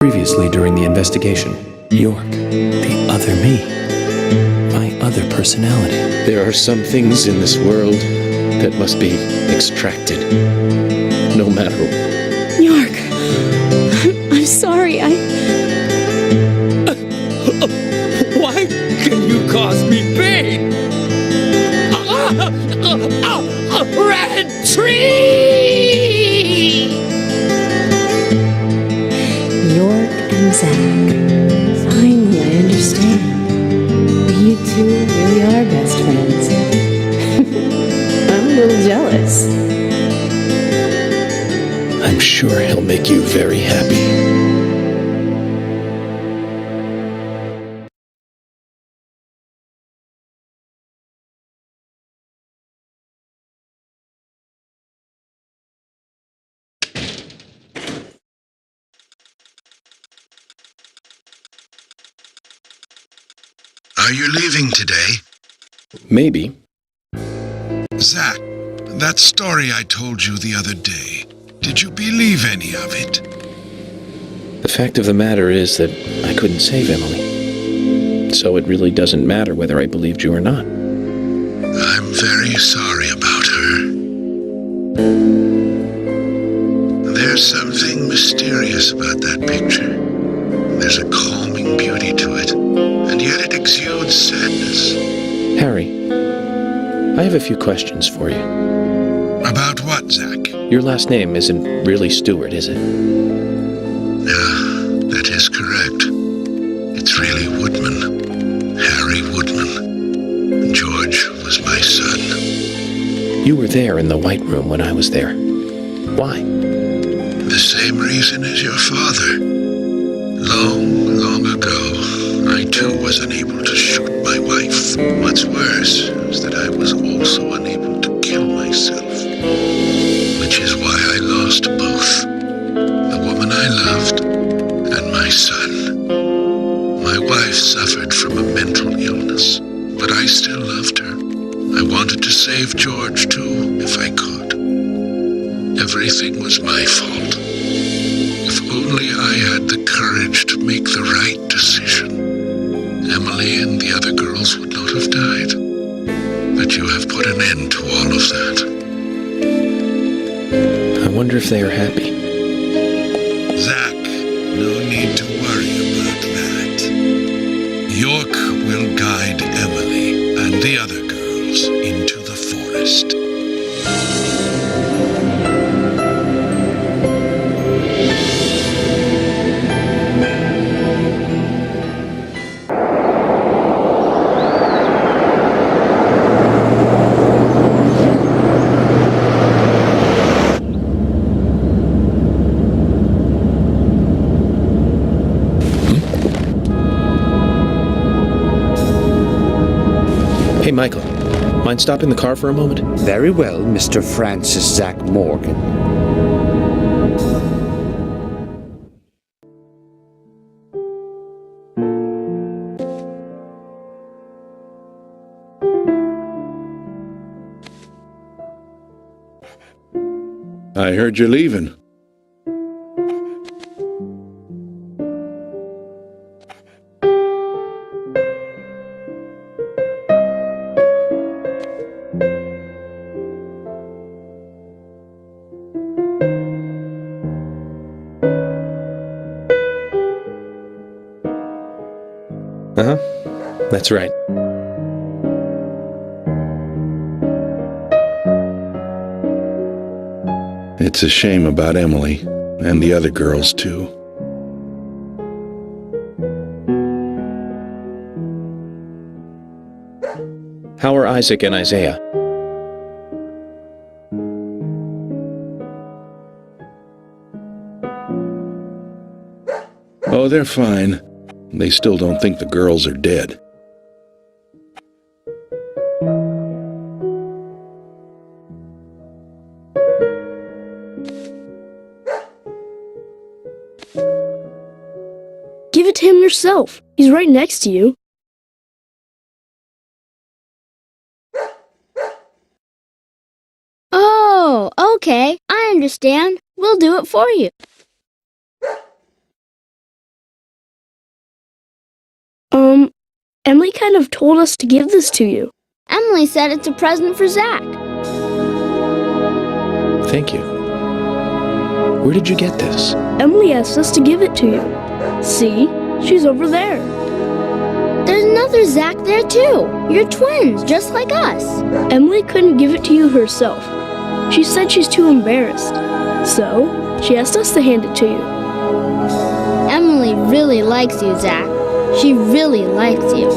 Previously during the investigation, York, the other me, my other personality. There are some things in this world that must be extracted, no matter. York, I'm sorry, Why can you cause me pain? Red tree! York and Zach, finally I understand. You two really are best friends. I'm a little jealous. I'm sure he'll make you very happy. Are you leaving today? Maybe. Zach, that story I told you the other day, did you believe any of it? The fact of the matter is that I couldn't save Emily. So it really doesn't matter whether I believed you or not. I'm very sorry about her. There's something mysterious about that picture. There's a calming beauty to it, and yet it exudes sadness. Harry, I have a few questions for you. About what, Zach? Your last name isn't really Stewart, is it? Yeah, that is correct. It's really Woodman. Harry Woodman. George was my son. You were there in the White Room when I was there. Why? The same reason as your father. Long, long ago, I too was unable to shoot my wife. What's worse is that I was also unable to kill myself. Which is why I lost both. The woman I loved and my son. My wife suffered from a mental illness, but I still loved her. I wanted to save George too, if I could. Everything was my fault. If only I had the courage to make the right decision, Emily and the other girls would not have died. But you have put an end to all of that. I wonder if they are happy. Zach, no need to worry about that. York will guide Emily and the other girls into the forest. Hey, Michael, mind stopping the car for a moment? Very well, Mr. Francis Zach Morgan. I heard you're leaving. Uh-huh. That's right. It's a shame about Emily, and the other girls too. How are Isaac and Isaiah? Oh, they're fine. They still don't think the girls are dead. Give it to him yourself. He's right next to you. Oh, okay. I understand. We'll do it for you. Emily kind of told us to give this to you. Emily said it's a present for Zach. Thank you. Where did you get this? Emily asked us to give it to you. See? She's over there. There's another Zach there too. You're twins, just like us. Emily couldn't give it to you herself. She said she's too embarrassed. So, she asked us to hand it to you. Emily really likes you, Zach. She really likes you.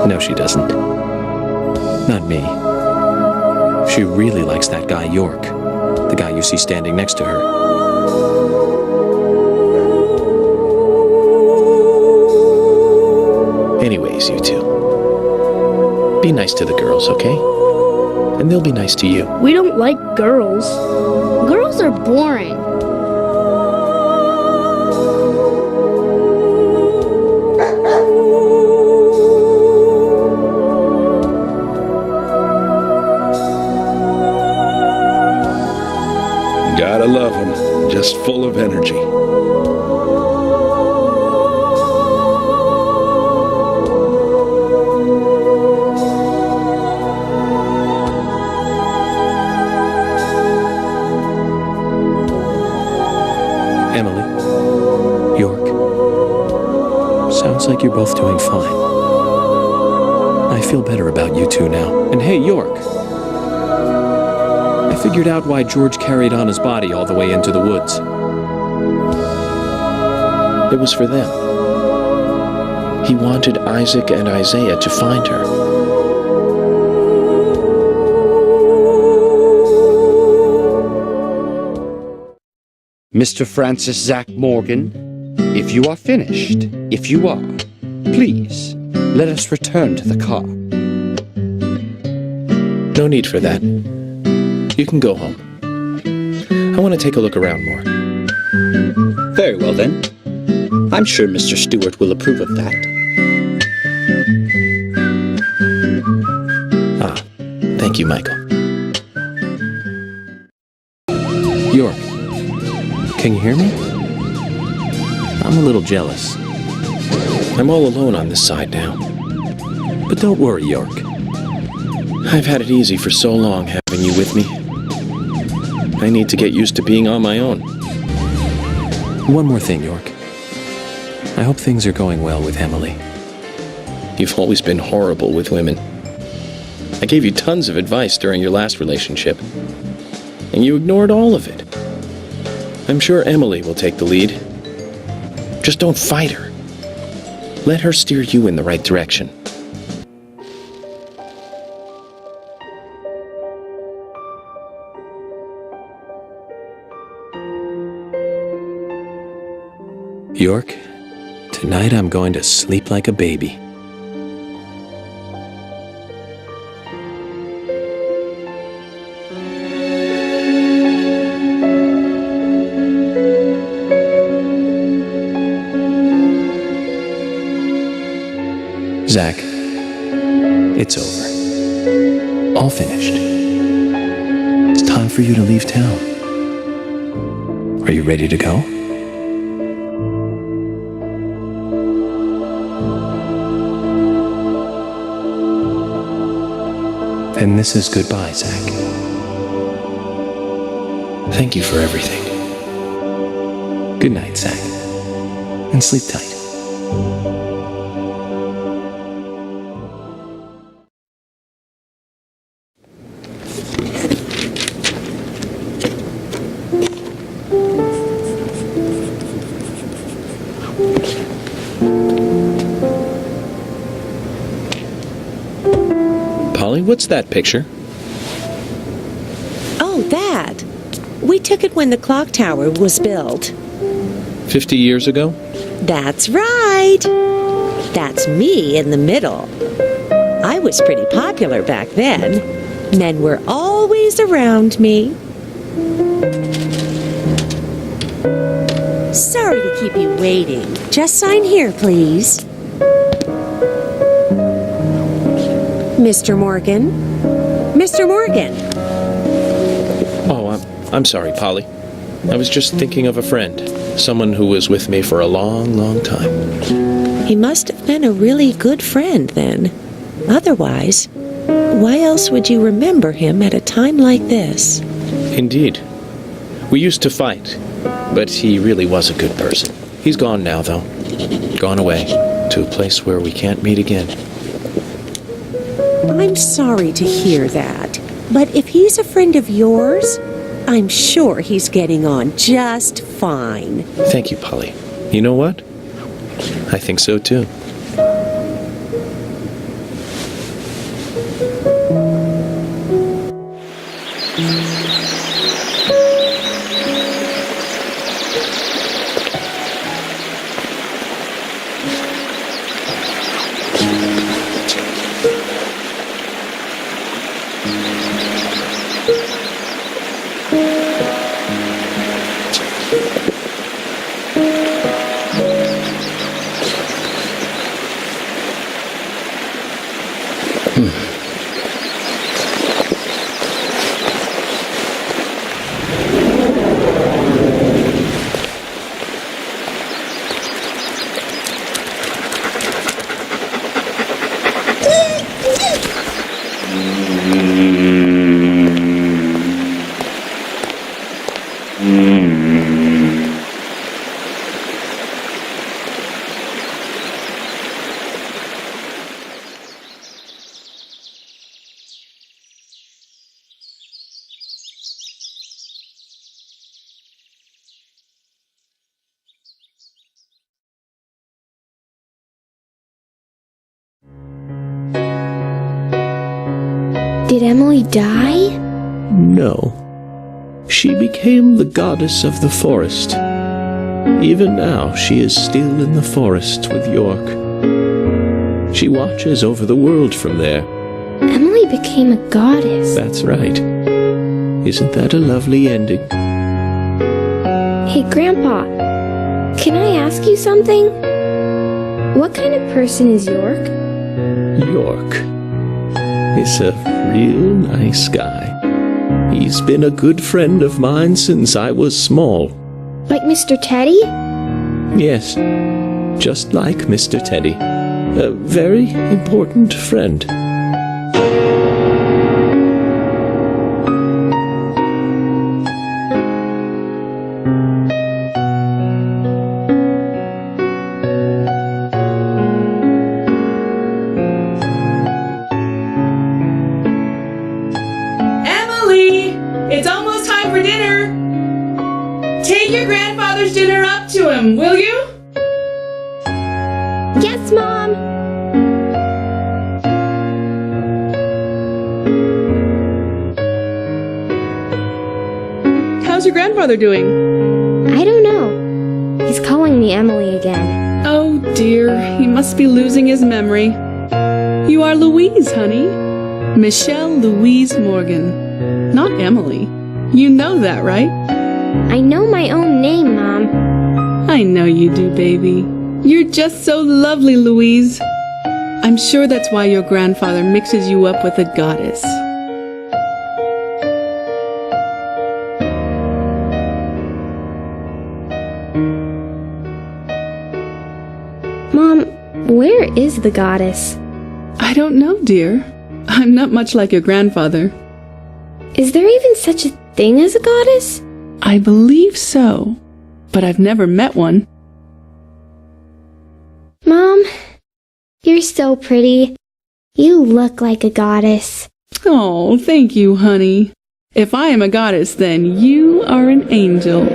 No, she doesn't. Not me. She really likes that guy York, the guy you see standing next to her. Anyways, you two. Be nice to the girls, okay? And they'll be nice to you. We don't like girls. Girls are boring. Gotta love him. Just full of energy. Emily, York. Sounds like you're both doing fine. I feel better about you two now. And hey, York. I figured out why George carried Anna's body all the way into the woods. It was for them. He wanted Isaac and Isaiah to find her. Mr. Francis Zach Morgan, if you are finished, if you are, please, let us return to the car. No need for that. You can go home. I want to take a look around more. Very well, then. I'm sure Mr. Stewart will approve of that. Ah, thank you, Michael. York, can you hear me? I'm a little jealous. I'm all alone on this side now. But don't worry, York. I've had it easy for so long having you with me. I need to get used to being on my own. One more thing, York. I hope things are going well with Emily. You've always been horrible with women. I gave you tons of advice during your last relationship, and you ignored all of it. I'm sure Emily will take the lead. Just don't fight her. Let her steer you in the right direction. York, tonight I'm going to sleep like a baby. Zach, it's over. All finished. It's time for you to leave town. Are you ready to go? Then this is goodbye, Zach. Thank you for everything. Good night, Zach. And sleep tight. Polly, what's that picture? Oh, that. We took it when the clock tower was built. 50 years ago? That's right. That's me in the middle. I was pretty popular back then. Men were always around me. Sorry to keep you waiting. Just sign here, please. Mr. Morgan? Mr. Morgan! Oh, I'm sorry, Polly. I was just thinking of a friend. Someone who was with me for a long, long time. He must have been a really good friend then. Otherwise, why else would you remember him at a time like this? Indeed. We used to fight, but he really was a good person. He's gone now, though. Gone away to a place where we can't meet again. I'm sorry to hear that, but if he's a friend of yours, I'm sure he's getting on just fine. Thank you, Polly. You know what? I think so, too. Did Emily die? No. She became the goddess of the forest. Even now, she is still in the forest with York. She watches over the world from there. Emily became a goddess. That's right. Isn't that a lovely ending? Hey, Grandpa, can I ask you something? What kind of person is York? York is a real nice guy. He's been a good friend of mine since I was small. Like Mr. Teddy? Yes, just like Mr. Teddy. A very important friend. It's almost time for dinner. Take your grandfather's dinner up to him, will you? Yes, Mom. How's your grandfather doing? I don't know. He's calling me Emily again. Oh dear, he must be losing his memory. You are Louise, honey. Michelle Louise Morgan. Not Emily. You know that, right? I know my own name, Mom. I know you do, baby. You're just so lovely, Louise. I'm sure that's why your grandfather mixes you up with a goddess. Mom, where is the goddess? I don't know, dear. I'm not much like your grandfather. Is there even such a thing as a goddess? I believe so, but I've never met one. Mom, you're so pretty. You look like a goddess. Oh, thank you, honey. If I am a goddess, then you are an angel.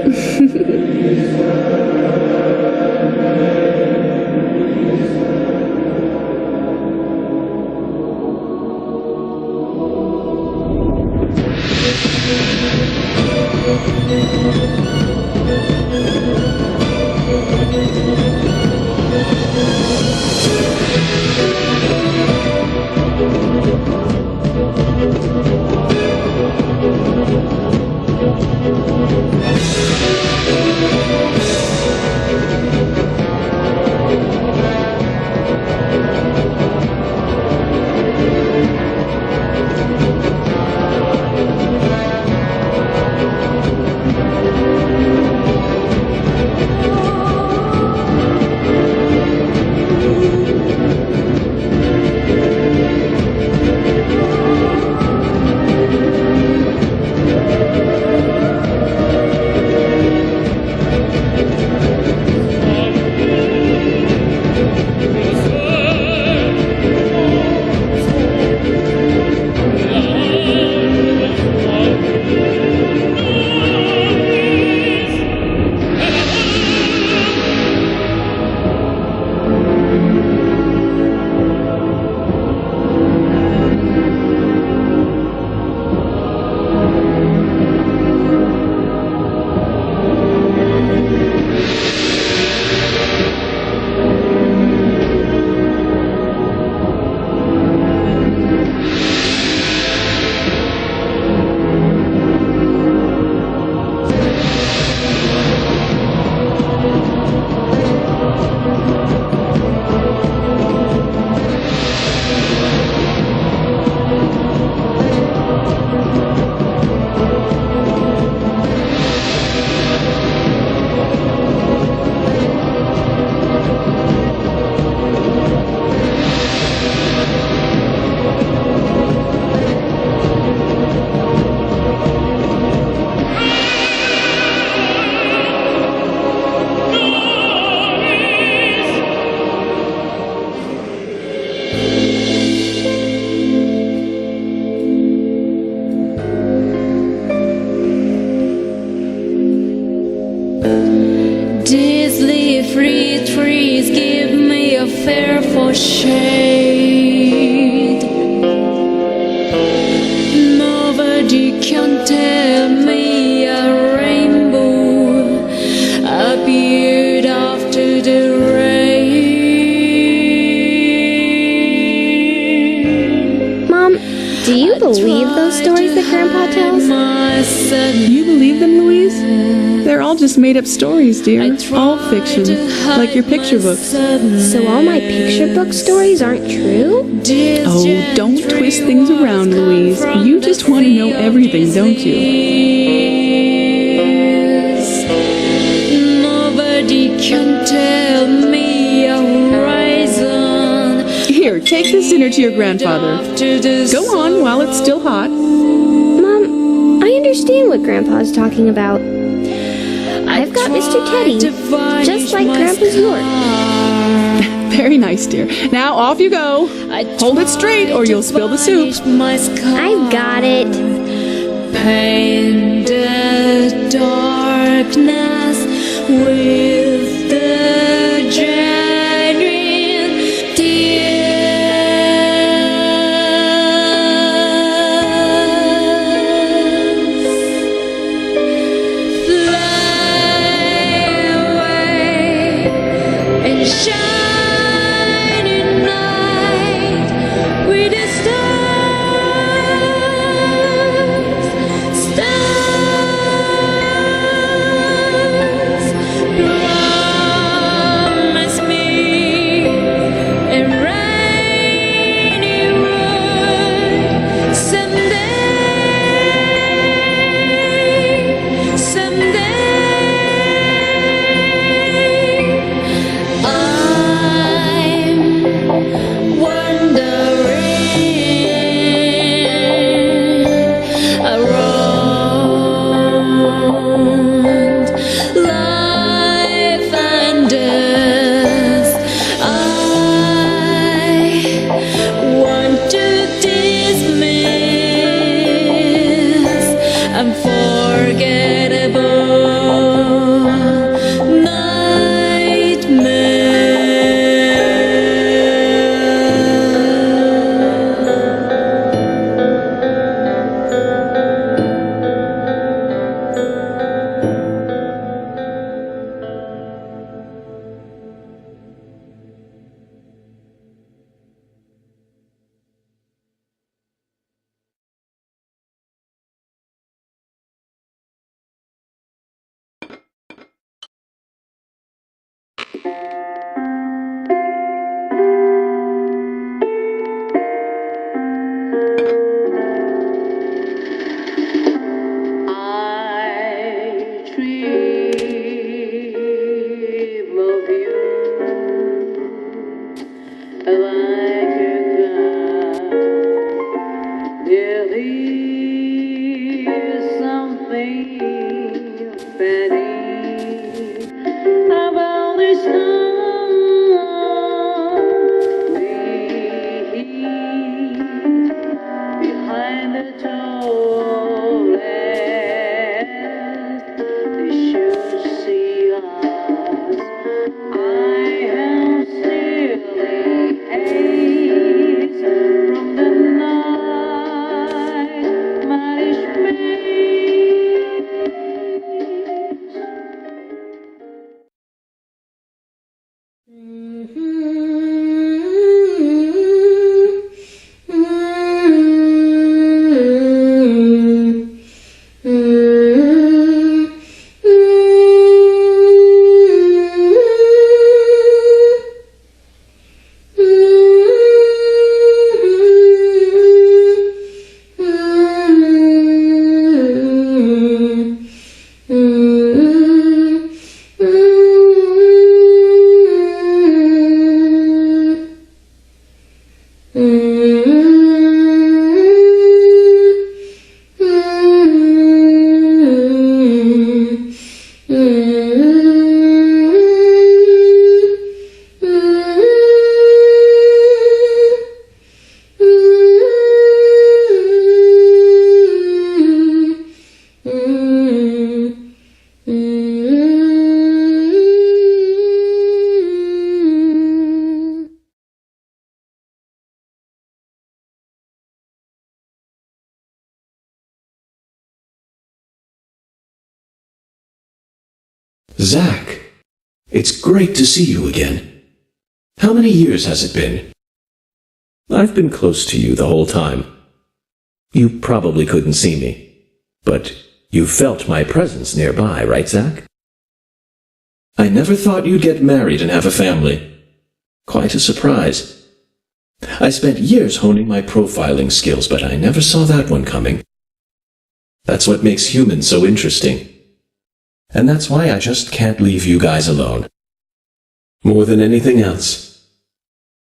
These leafy trees give me a fearful shade. Nobody can tell me a rainbow appeared after the rain. Mom, do you believe those stories that Grandpa tells? You believe them, Louise? They're all just made-up stories, dear. All fiction, like your picture books. So all my picture book stories aren't true? Oh, don't twist things around, Louise. You just want to know everything, don't you? Nobody can tell me a horizon. Here, take this dinner to your grandfather. Go on while it's still hot. Mom, I understand what Grandpa's talking about. I've got Mr. Teddy, just like Grandpa's York. Very nice, dear. Now off you go. Hold it straight or you'll spill the soup. I've got it. Paint the darkness with the genuine tears. Fly away and shining night with the stars, stars. Zach, it's great to see you again. How many years has it been? I've been close to you the whole time. You probably couldn't see me, but you felt my presence nearby, right, Zach? I never thought you'd get married and have a family. Quite a surprise. I spent years honing my profiling skills, but I never saw that one coming. That's what makes humans so interesting. And that's why I just can't leave you guys alone. More than anything else.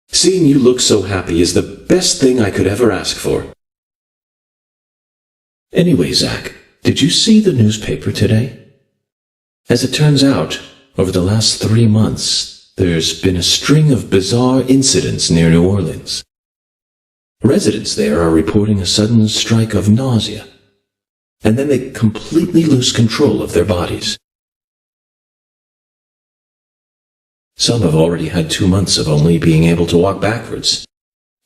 Seeing you look so happy is the best thing I could ever ask for. Anyway, Zach, did you see the newspaper today? As it turns out, over the last 3 months, there's been a string of bizarre incidents near New Orleans. Residents there are reporting a sudden strike of nausea, and then they completely lose control of their bodies. Some have already had 2 months of only being able to walk backwards.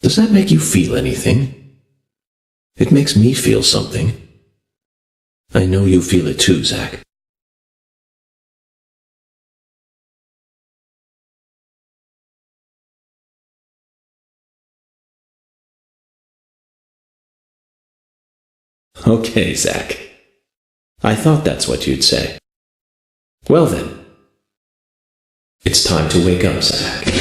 Does that make you feel anything? It makes me feel something. I know you feel it too, Zach. Okay, Zach. I thought that's what you'd say. Well then, it's time to wake up, Zach.